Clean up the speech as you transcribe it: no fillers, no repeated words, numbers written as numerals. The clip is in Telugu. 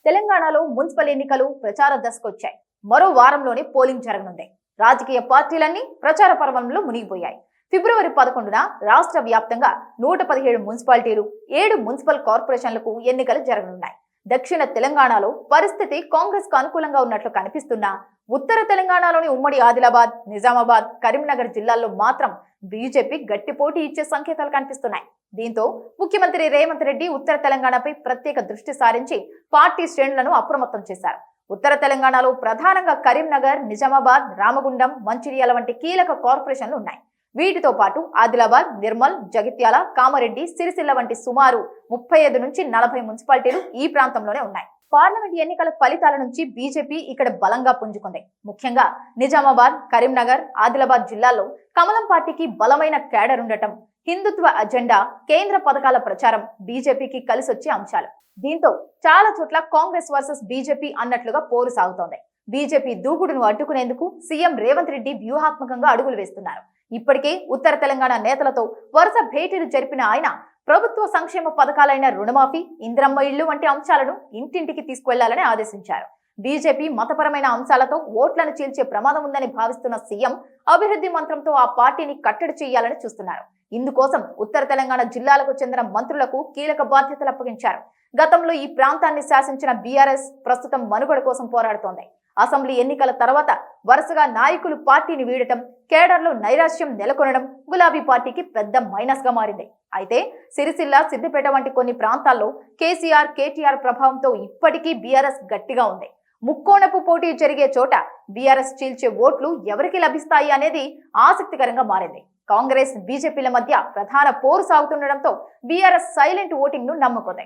తెలంగాణలో మున్సిపల్ ఎన్నికలు ప్రచార దశకొచ్చాయి. మరో వారంలోనే పోలింగ్ జరగనుంది. రాజకీయ పార్టీలన్నీ ప్రచార పర్వంలో మునిగిపోయాయి. ఫిబ్రవరి 11న రాష్ట్ర వ్యాప్తంగా 117 మున్సిపాలిటీలు, 7 మున్సిపల్ కార్పొరేషన్లకు ఎన్నికలు జరగనున్నాయి. దక్షిణ తెలంగాణలో పరిస్థితి కాంగ్రెస్ కు అనుకూలంగా ఉన్నట్లు కనిపిస్తున్నా ఉత్తర తెలంగాణలోని ఉమ్మడి ఆదిలాబాద్, నిజామాబాద్, కరీంనగర్ జిల్లాల్లో మాత్రం బీజేపీ గట్టి పోటీ ఇచ్చే సంకేతాలు కనిపిస్తున్నాయి. దీంతో ముఖ్యమంత్రి రేవంత్ రెడ్డి ఉత్తర తెలంగాణపై ప్రత్యేక దృష్టి సారించి పార్టీ శ్రేణులను అప్రమత్తం చేశారు. ఉత్తర తెలంగాణలో ప్రధానంగా కరీంనగర్, నిజామాబాద్, రామగుండం, మంచిర్యాల వంటి కీలక కార్పొరేషన్లు ఉన్నాయి. వీటితో పాటు ఆదిలాబాద్, నిర్మల్, జగిత్యాల, కామారెడ్డి, సిరిసిల్ల వంటి సుమారు 35 నుంచి 40 మున్సిపాలిటీలు ఈ ప్రాంతంలోనే ఉన్నాయి. పార్లమెంట్ ఎన్నికల ఫలితాల నుంచి బీజేపీ ఇక్కడ బలంగా పుంజుకుంది. ముఖ్యంగా నిజామాబాద్, కరీంనగర్, ఆదిలాబాద్ జిల్లాల్లో కమలం పార్టీకి బలమైన కేడర్ ఉండటం, హిందుత్వ అజెండా, కేంద్ర పథకాల ప్రచారం బీజేపీకి కలిసొచ్చే అంశాలు. దీంతో చాలా చోట్ల కాంగ్రెస్ వర్సెస్ బీజేపీ అన్నట్లుగా పోరు సాగుతోంది. బీజేపీ దూకుడును అడ్డుకునేందుకు సీఎం రేవంత్ రెడ్డి వ్యూహాత్మకంగా అడుగులు వేస్తున్నారు. ఇప్పటికే ఉత్తర తెలంగాణ నేతలతో వరుస భేటీలు జరిపిన ఆయన ప్రభుత్వ సంక్షేమ పథకాలైన రుణమాఫీ, ఇందిరమ్మ ఇళ్లు వంటి అంశాలను ఇంటింటికి తీసుకువెళ్లాలని ఆదేశించారు. బీజేపీ మతపరమైన అంశాలతో ఓట్లను చీల్చే ప్రమాదం ఉందని భావిస్తున్న సీఎం అభివృద్ధి మంత్రంతో ఆ పార్టీని కట్టడి చేయాలని చూస్తున్నారు. ఇందుకోసం ఉత్తర తెలంగాణ జిల్లాలకు చెందిన మంత్రులకు కీలక బాధ్యతలు అప్పగించారు. గతంలో ఈ ప్రాంతాన్ని శాసించిన బీఆర్ఎస్ ప్రస్తుతం మనుగడ కోసం పోరాడుతోంది. అసెంబ్లీ ఎన్నికల తర్వాత వరుసగా నాయకులు పార్టీని వీడటం, కేడర్లో నైరాశ్యం నెలకొనడం గులాబీ పార్టీకి పెద్ద మైనస్ గా మారింది. అయితే సిరిసిల్ల, సిద్దిపేట వంటి కొన్ని ప్రాంతాల్లో కేసీఆర్, కేటీఆర్ ప్రభావంతో ఇప్పటికీ బీఆర్ఎస్ గట్టిగా ఉంది. ముక్కోణపు పోటీ జరిగే చోట బీఆర్ఎస్ చీల్చే ఓట్లు ఎవరికి లభిస్తాయి అనేది ఆసక్తికరంగా మారింది. కాంగ్రెస్, బీజేపీల మధ్య ప్రధాన పోరు సాగుతుండటంతో బీఆర్ఎస్ సైలెంట్ ఓటింగ్ ను నమ్ముకుంది.